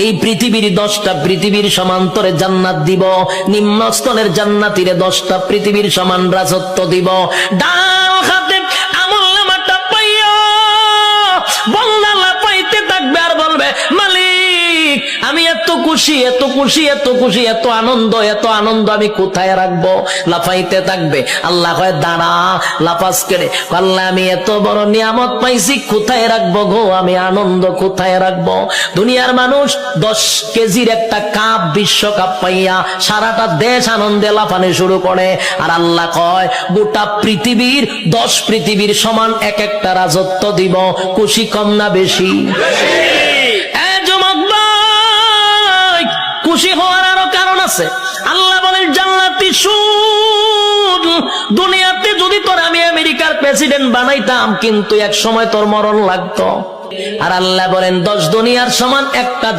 এই পৃথিবীর 10টা পৃথিবীর সমান্তরে জান্নাত দিব, নিম্নস্তরের জান্নাতীরে 10টা পৃথিবীর সমান রাজত্ব দিব। ডান হাতে আমলনামাটা পাইয়া বান্দা লাফাইতে থাকবে আর বলবে, মালিক আমি এত খুশি, এত খুশি, এত খুশি, এত আনন্দ, এত আনন্দ আমি কোথায় রাখবো? লাফাইতে থাকবে। আল্লাহ কয় দাঁড়া, লাফাস করে। আল্লাহ আমি এত বড় নিয়ামত পাইছি, কোথায় রাখবো গো? আমি আনন্দ কোথায় রাখবো? দুনিয়ার মানুষ 10 কেজির একটা কাপ, বিশ্বকাপ পাইয়া সারাটা দেশ আনন্দে লাফানো শুরু করে। আর আল্লাহ কয় গোটা পৃথিবীর 10 পৃথিবীর সমান এক একটা রাজত্ব দিব। খুশি কম না বেশি? খুশি হওয়ার আরো কারণ আছে। আল্লাহ বলেন জান্নাতি শুন, দুনিয়াতে যদি তোর আমি আমেরিকার প্রেসিডেন্ট বানাইতাম, কিন্তু এক সময় তোর মরণ লাগতো। আর আল্লাহ বলেন 10 দুনিয়ার সমান একটা